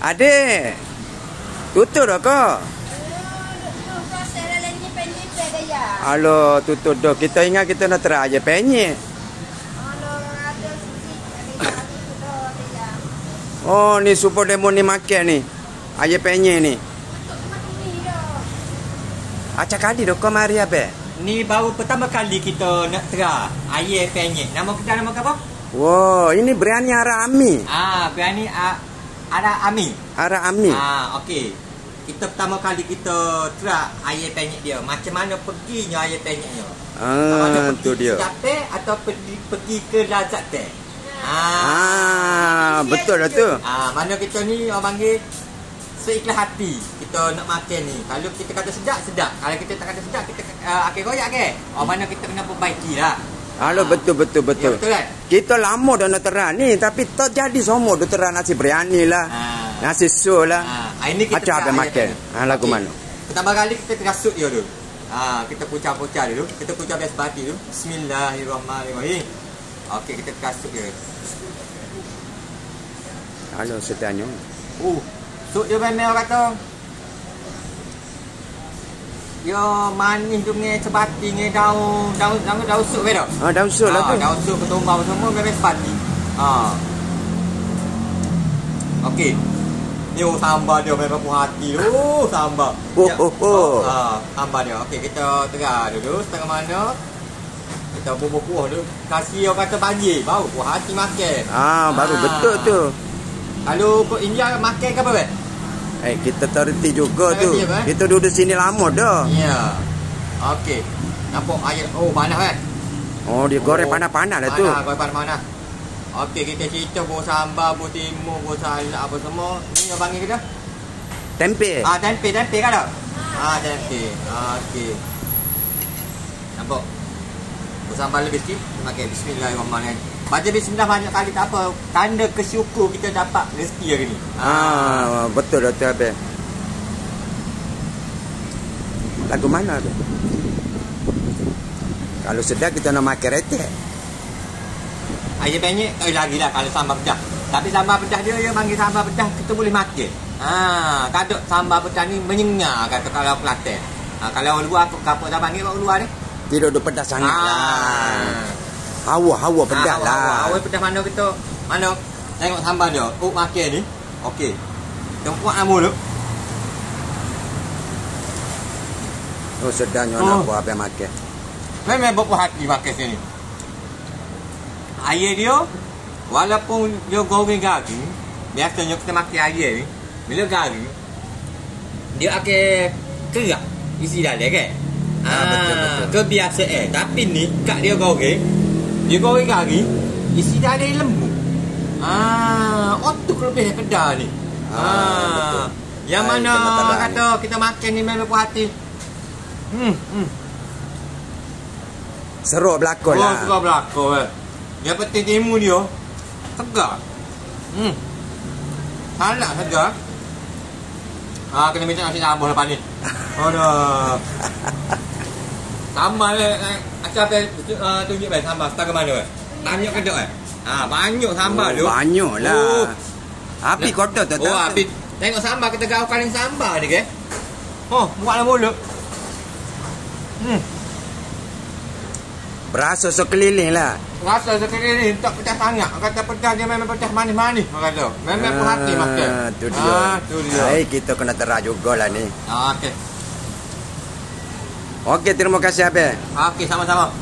Adik. Tutup dah kau. Alo, tutup dah. Kita ingat kita nak try aja penyek. Oh, ni super demo ni makan ni. Aja penyek ni. Acak kali dah kau mari apa? Ni baru pertama kali kita nak try air penyek. Nama kedai nama apa? Wow, ini biryani Ara Ami. Biryani Ara Ami. Ara Ami. Okey. Kita pertama kali kita try air penyek dia. Macam mana perginya air penyeknya? Tu dia. Sedap atau pergi ke lazat teh? Betul dah tu. Mana kita ni orang panggil seikhlas hati kita nak makan ni. Kalau kita kata sedap, sedap. Kalau kita tak kata sedap, kita akan royak ke? Mana kita kena perbaiki lah. Halo, betul. Ya, betul kan? Kita lama dah nak terang ni, tapi tak jadi semua dah terang nasi biryani lah. Nasi su lah. Ini kita macam apa makan? Lagu mana? Pertama kali kita terasuk dia dulu. Kita pucar-pucar dulu. Kita pucar biasa pati dulu. Bismillahirrahmanirrahim. Okey, kita terasuk dia. Halo, setanya. Sup dia memang orang kata yo manis tu ngai sebati ngai daun sup ke dah. Daun sup lah tu. Daun sup ketumbang semua memang sebati. Okey. Ni sambal dia memang puas hati tu. Sambal. Sambal dia. Okey, kita tegar dulu setengah mana. Kita bubur kuah dulu. Kasih orang kata banjir, baru puas hati makan. Baru betul tu. Kalau kau India makan ke apa, kita terhenti juga tu. Kita duduk sini lama dah. Ya. Okey. Nampak air. Panas dia goreng panas-panas dah tu. Goreng panas-panas. Okey, kita cerita buah sambal, buah timun, buah salad apa semua. Ni yang panggil kita? Tempe. Tempe kan tak? Tempe. Okey. Nampak? Buah sambal lebih sikit. Makan bismillahirrahmanirrahim. Baca bismillah banyak kali tak apa. Tanda kesyukur kita dapat rezeki hari ni. Betul Abang. Lagu mana Abang? Kalau sedap kita nak makan retek. Air penyek lagi lah kalau sambal pedas. Tapi sambal pedas dia panggil sambal pedas kita boleh makan. Kadang sambal pedas ni menyengar kata kalau Kelantan. Kalau luar apa dah panggil orang luar ni? Tidak ada pedas sangat lah. Hawa pedas lah. Hawa pedas mana kita? Mana? Tengok sambal dia. Makan ni. Okey. Tengok kuat amu tu. Sedangnya nak buat apa makan. Memang berpuas hati makan sini. Air dia walaupun dia goreng garing, biasanya kita makan air ni, bila garing dia akan kerak isi dalam kan? Betul. Kebiasaan. Tapi ni kat dia goreng garing, isi dalam lembut. Otuk lebih kedai ni. Betul. Yang mana kata kita makan ni memang puas hati. Seruk belakang lah. Seruk belakang. Yang penting timun dia segar. Salak segar. Kena minta nasi sambal lepas ni. Aduh. Sambal macam apa tunjuk sambal setengah mana? Banyak ke tak? Banyak sambal tu. Banyak lah. Api kotor tu. Api. Tengok sambal kita gaulkan sambal ni ke? Buatlah mulut. Berasa sekeliling lah. Rasa sekeliling tak pedas sangat. Kata pedas dia memang pedas manis-manis. Kata. Memang puas hati makan. Tu dia. Kita kena terah jugalah ni. Okey. Okey, terima kasih Abang. Okey, sama-sama.